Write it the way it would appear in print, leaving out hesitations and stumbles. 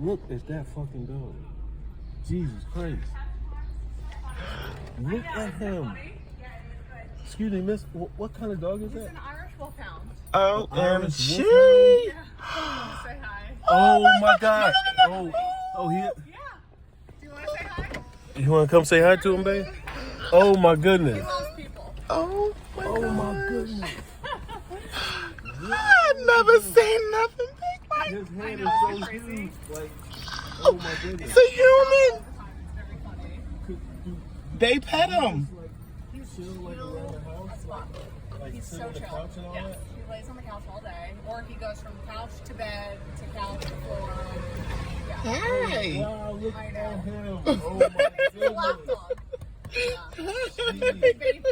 Look at that fucking dog. Jesus Christ. Look at him. Excuse me, miss. What kind of dog is that? It's an Irish Wolfhound. OMG. Yeah. Say hi. Oh my God. Oh, he. Yeah. Do you want to say hi? You want to come say hi to him, babe? Oh my goodness. He loves people. Oh my Oh God. my goodness. I've never seen nothing big like His head know, is it's so crazy. huge. Like, oh my goodness. it's a human. It's very funny. They pet him. He's chill like around the house. Like He's sit so on the chill. couch and all Yes. that. He lays on the couch all day. Or he goes from couch to bed to couch to floor. Yeah. Hey. Wow, look I at know. him. Oh my He's a lap goodness. dog. Yeah. Jeez. Baby.